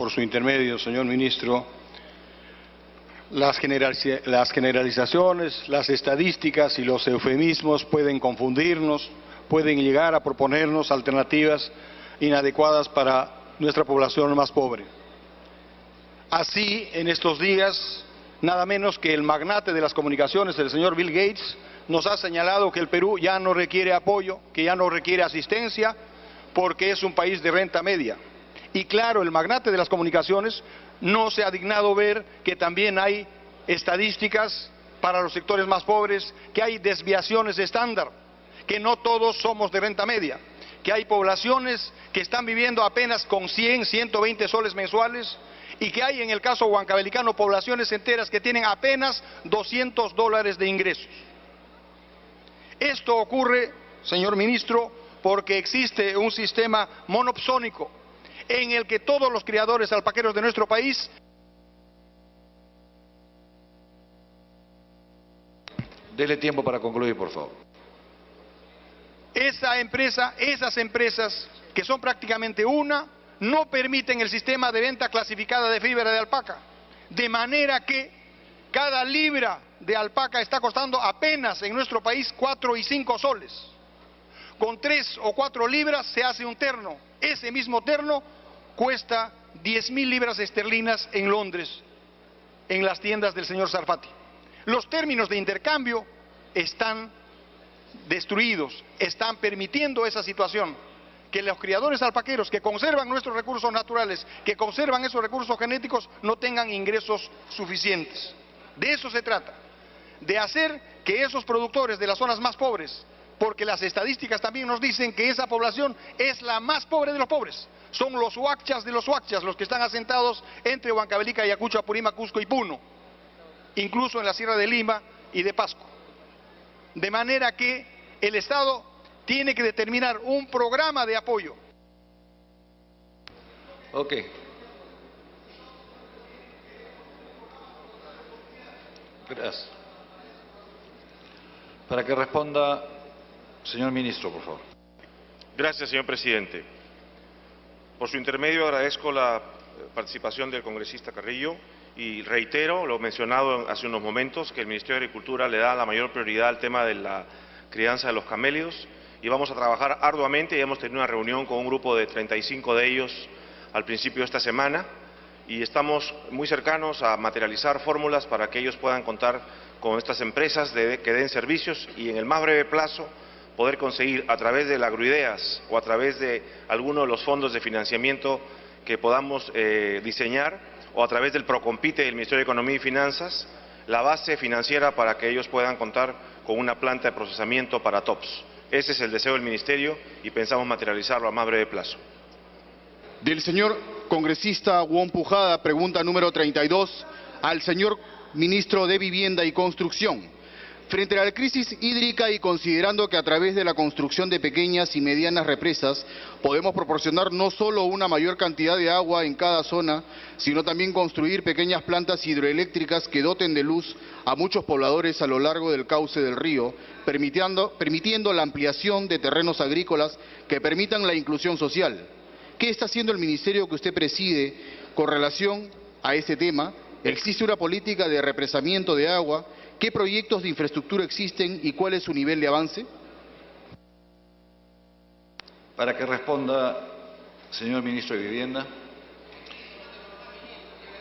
por su intermedio, señor ministro, las generalizaciones, las estadísticas y los eufemismos pueden confundirnos, pueden llegar a proponernos alternativas inadecuadas para nuestra población más pobre. Así, en estos días, nada menos que el magnate de las comunicaciones, el señor Bill Gates, nos ha señalado que el Perú ya no requiere apoyo, que ya no requiere asistencia, porque es un país de renta media. Y claro, el magnate de las comunicaciones no se ha dignado ver que también hay estadísticas para los sectores más pobres, que hay desviaciones estándar, que no todos somos de renta media, que hay poblaciones que están viviendo apenas con 100, 120 soles mensuales, y que hay en el caso huancabelicano poblaciones enteras que tienen apenas $200 de ingresos. Esto ocurre, señor ministro, porque existe un sistema monopsónico en el que todos los criadores alpaqueros de nuestro país Dele tiempo para concluir, por favor. esas empresas, que son prácticamente una, no permiten el sistema de venta clasificada de fibra de alpaca, de manera que cada libra de alpaca está costando apenas en nuestro país 4 y 5 soles. Con 3 o 4 libras se hace un terno. Ese mismo terno cuesta 10.000 libras esterlinas en Londres, en las tiendas del señor Sarfati. Los términos de intercambio están destruidos, están permitiendo esa situación, que los criadores alpaqueros que conservan nuestros recursos naturales, que conservan esos recursos genéticos, no tengan ingresos suficientes. De eso se trata, de hacer que esos productores de las zonas más pobres, porque las estadísticas también nos dicen que esa población es la más pobre de los pobres, son los huachas de los huachas, los que están asentados entre Huancavelica, Ayacucho, Apurímac, Cusco y Puno, incluso en la Sierra de Lima y de Pasco. De manera que el Estado tiene que determinar un programa de apoyo. Ok. Gracias. Para que responda, señor ministro, por favor. Gracias, señor presidente. Por su intermedio agradezco la participación del congresista Carrillo y reitero lo mencionado hace unos momentos, que el Ministerio de Agricultura le da la mayor prioridad al tema de la crianza de los camélidos y vamos a trabajar arduamente. Ya hemos tenido una reunión con un grupo de 35 de ellos al principio de esta semana y estamos muy cercanos a materializar fórmulas para que ellos puedan contar con estas empresas que den servicios y en el más breve plazo poder conseguir a través de la Agroideas o a través de alguno de los fondos de financiamiento que podamos diseñar o a través del Procompite del Ministerio de Economía y Finanzas la base financiera para que ellos puedan contar con una planta de procesamiento para TOPS. Ese es el deseo del Ministerio y pensamos materializarlo a más breve plazo. Del señor congresista Juan Pujada, pregunta número 32, al señor ministro de Vivienda y Construcción. Frente a la crisis hídrica y considerando que a través de la construcción de pequeñas y medianas represas podemos proporcionar no solo una mayor cantidad de agua en cada zona, sino también construir pequeñas plantas hidroeléctricas que doten de luz a muchos pobladores a lo largo del cauce del río, permitiendo la ampliación de terrenos agrícolas que permitan la inclusión social. ¿Qué está haciendo el ministerio que usted preside con relación a este tema? ¿Existe una política de represamiento de agua? ¿Qué proyectos de infraestructura existen y cuál es su nivel de avance? Para que responda, señor ministro de Vivienda.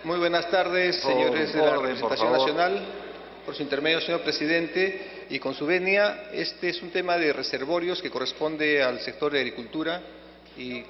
Muy buenas tardes, señores de la representación nacional. Por su intermedio, señor presidente, y con su venia, este es un tema de reservorios que corresponde al sector de agricultura y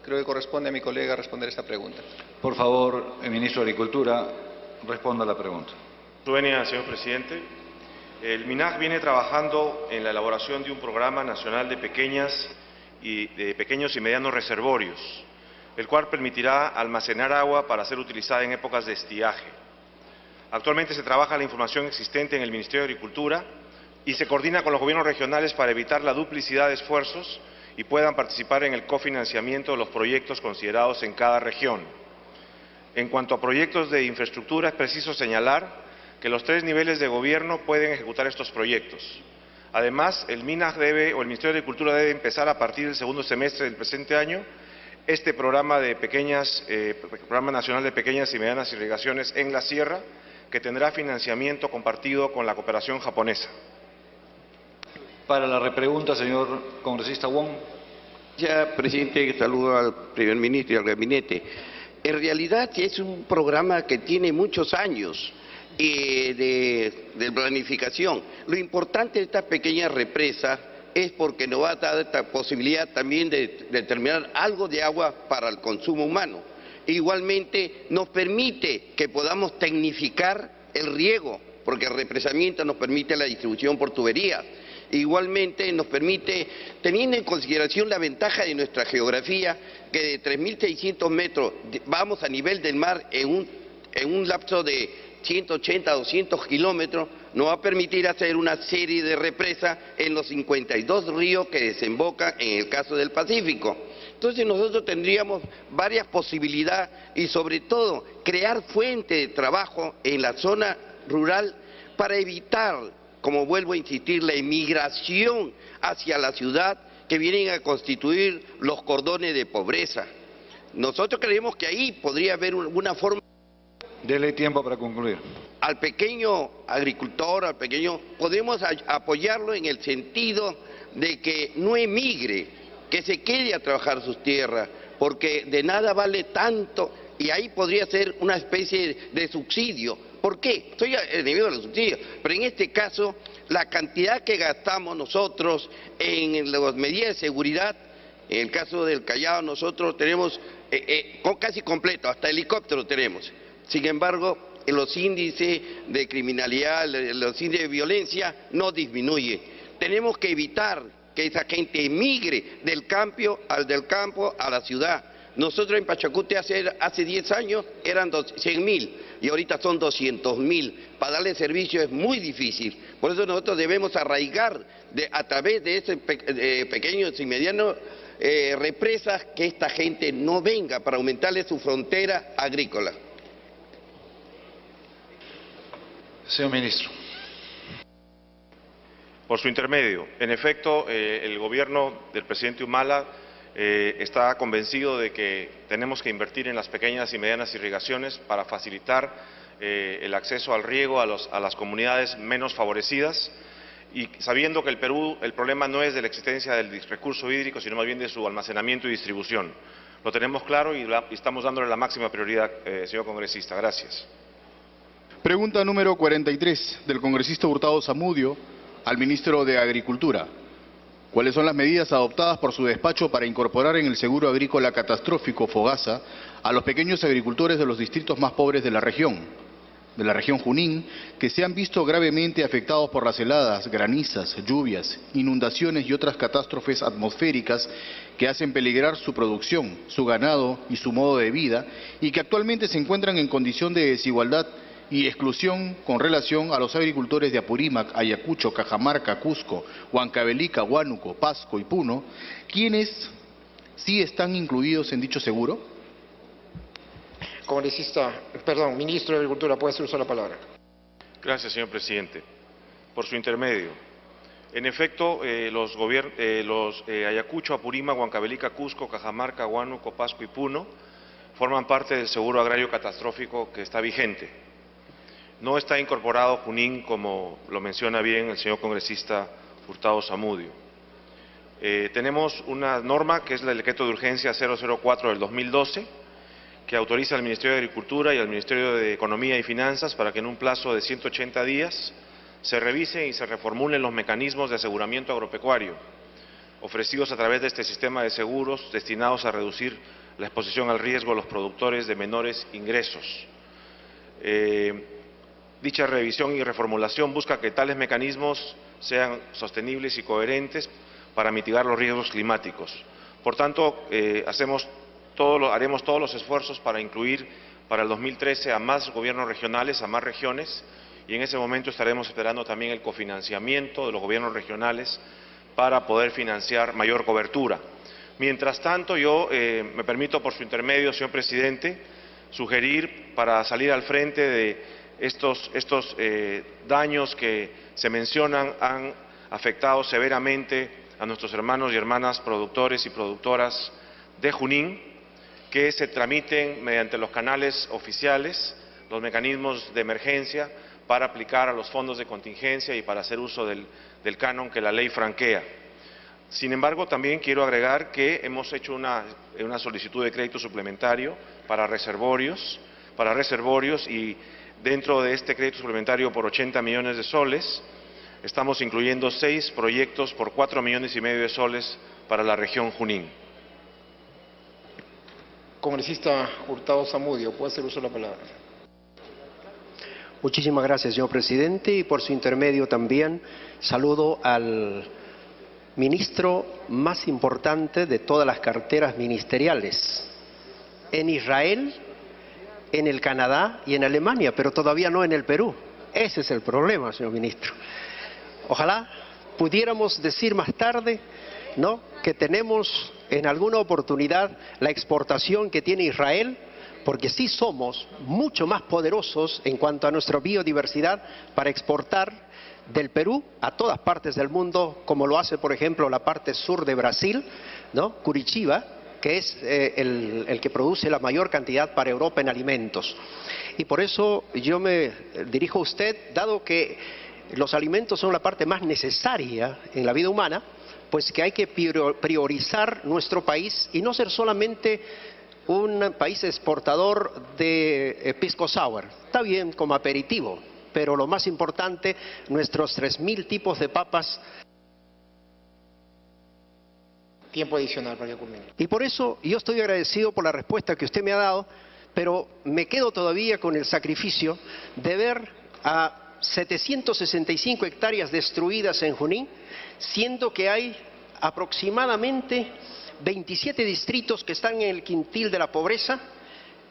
creo que corresponde a mi colega responder esta pregunta. Por favor, el ministro de Agricultura, responda a la pregunta. Señor presidente, el MINAG viene trabajando en la elaboración de un programa nacional de pequeños y medianos reservorios, el cual permitirá almacenar agua para ser utilizada en épocas de estiaje. Actualmente se trabaja la información existente en el Ministerio de Agricultura y se coordina con los gobiernos regionales para evitar la duplicidad de esfuerzos y puedan participar en el cofinanciamiento de los proyectos considerados en cada región. En cuanto a proyectos de infraestructura, es preciso señalar que los 3 niveles de gobierno pueden ejecutar estos proyectos. Además, el MINAG el Ministerio de Agricultura debe empezar a partir del segundo semestre del presente año este programa Programa Nacional de Pequeñas y Medianas Irrigaciones en la Sierra, que tendrá financiamiento compartido con la cooperación japonesa. Para la repregunta, señor congresista Wong. Ya, presidente, saludo al primer ministro y al gabinete. En realidad es un programa que tiene muchos años de planificación. Lo importante de esta pequeña represa es porque nos va a dar esta posibilidad también de determinar algo de agua para el consumo humano. Igualmente nos permite que podamos tecnificar el riego, porque el represamiento nos permite la distribución por tuberías. Igualmente nos permite, teniendo en consideración la ventaja de nuestra geografía, que de 3.600 metros vamos a nivel del mar en un lapso de 180 a 200 kilómetros, nos va a permitir hacer una serie de represas en los 52 ríos que desembocan en el caso del Pacífico. Entonces nosotros tendríamos varias posibilidades y sobre todo crear fuentes de trabajo en la zona rural para evitar, como vuelvo a insistir, la emigración hacia la ciudad que vienen a constituir los cordones de pobreza. Nosotros creemos que ahí podría haber una forma. Dele tiempo para concluir. Al pequeño agricultor, podemos apoyarlo en el sentido de que no emigre, que se quede a trabajar sus tierras, porque de nada vale tanto, y ahí podría ser una especie de subsidio. ¿Por qué? Estoy enemigo de los subsidios, pero en este caso la cantidad que gastamos nosotros en las medidas de seguridad, en el caso del Callao nosotros tenemos casi completo, hasta helicóptero tenemos. Sin embargo, los índices de criminalidad, los índices de violencia no disminuyen. Tenemos que evitar que esa gente emigre del campo a la ciudad. Nosotros en Pachacuti hace 10 años eran 100.000 y ahorita son 200.000. Para darle servicio es muy difícil. Por eso nosotros debemos arraigar a través de esos pequeños y medianos represas que esta gente no venga para aumentarle su frontera agrícola. Señor ministro. Por su intermedio, en efecto, el gobierno del presidente Humala está convencido de que tenemos que invertir en las pequeñas y medianas irrigaciones para facilitar el acceso al riego a las comunidades menos favorecidas, y sabiendo que el Perú el problema no es de la existencia del recurso hídrico, sino más bien de su almacenamiento y distribución. Lo tenemos claro y estamos dándole la máxima prioridad, señor congresista. Gracias. Pregunta número 43 del congresista Hurtado Zamudio al ministro de Agricultura. ¿Cuáles son las medidas adoptadas por su despacho para incorporar en el seguro agrícola catastrófico FOGASA a los pequeños agricultores de los distritos más pobres de la región Junín, que se han visto gravemente afectados por las heladas, granizas, lluvias, inundaciones y otras catástrofes atmosféricas que hacen peligrar su producción, su ganado y su modo de vida, y que actualmente se encuentran en condición de desigualdad y exclusión con relación a los agricultores de Apurímac, Ayacucho, Cajamarca, Cusco, Huancavelica, Huánuco, Pasco y Puno, quienes sí están incluidos en dicho seguro? Ministro de Agricultura, puede hacer uso de la palabra. Gracias, señor presidente. Por su intermedio. En efecto, los Ayacucho, Apurímac, Huancavelica, Cusco, Cajamarca, Huánuco, Pasco y Puno forman parte del seguro agrario catastrófico que está vigente. No está incorporado Junín, como lo menciona bien el señor congresista Hurtado Zamudio. Tenemos una norma que es el decreto de urgencia 004 del 2012, que autoriza al Ministerio de Agricultura y al Ministerio de Economía y Finanzas para que en un plazo de 180 días se revisen y se reformulen los mecanismos de aseguramiento agropecuario ofrecidos a través de este sistema de seguros destinados a reducir la exposición al riesgo de los productores de menores ingresos. Dicha revisión y reformulación busca que tales mecanismos sean sostenibles y coherentes para mitigar los riesgos climáticos. Por tanto, haremos todos los esfuerzos para incluir para el 2013 a más gobiernos regionales, a más regiones, y en ese momento estaremos esperando también el cofinanciamiento de los gobiernos regionales para poder financiar mayor cobertura. Mientras tanto, yo me permito, por su intermedio, señor presidente, sugerir para salir al frente de estos daños que se mencionan han afectado severamente a nuestros hermanos y hermanas productores y productoras de Junín. que se tramiten mediante los canales oficiales los mecanismos de emergencia para aplicar a los fondos de contingencia y para hacer uso del canon que la ley franquea. Sin embargo, también quiero agregar que hemos hecho una solicitud de crédito suplementario para reservorios y dentro de este crédito suplementario por 80 millones de soles, estamos incluyendo 6 proyectos por 4,5 millones de soles para la región Junín. Congresista Hurtado Zamudio, puede hacer uso de la palabra. Muchísimas gracias, señor presidente, y por su intermedio también saludo al ministro más importante de todas las carteras ministeriales, en Israel, en el Canadá y en Alemania, pero todavía no en el Perú. Ese es el problema, señor ministro. Ojalá pudiéramos decir más tarde, ¿no?, que tenemos en alguna oportunidad la exportación que tiene Israel, porque sí somos mucho más poderosos en cuanto a nuestra biodiversidad para exportar del Perú a todas partes del mundo, como lo hace, por ejemplo, la parte sur de Brasil, ¿no?, Curitiba, que es el que produce la mayor cantidad para Europa en alimentos. Y por eso yo me dirijo a usted, dado que los alimentos son la parte más necesaria en la vida humana, pues que hay que priorizar nuestro país y no ser solamente un país exportador de pisco sour. Está bien como aperitivo, pero lo más importante, nuestros 3.000 tipos de papas. Tiempo adicional para que culmine. Y por eso yo estoy agradecido por la respuesta que usted me ha dado, pero me quedo todavía con el sacrificio de ver a 765 hectáreas destruidas en Junín, siendo que hay aproximadamente 27 distritos que están en el quintil de la pobreza,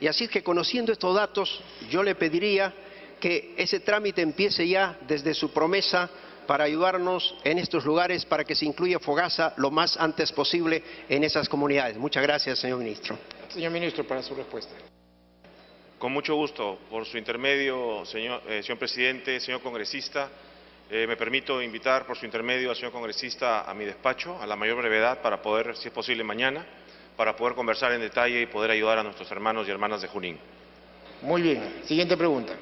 y así es que, conociendo estos datos, yo le pediría que ese trámite empiece ya desde su promesa para ayudarnos en estos lugares, para que se incluya Fogasa lo más antes posible en esas comunidades. Muchas gracias, señor ministro. Señor ministro, para su respuesta. Con mucho gusto. Por su intermedio, señor presidente, señor congresista, me permito invitar por su intermedio al señor congresista a mi despacho a la mayor brevedad para poder, si es posible mañana, para poder conversar en detalle y poder ayudar a nuestros hermanos y hermanas de Junín. Muy bien. Siguiente pregunta.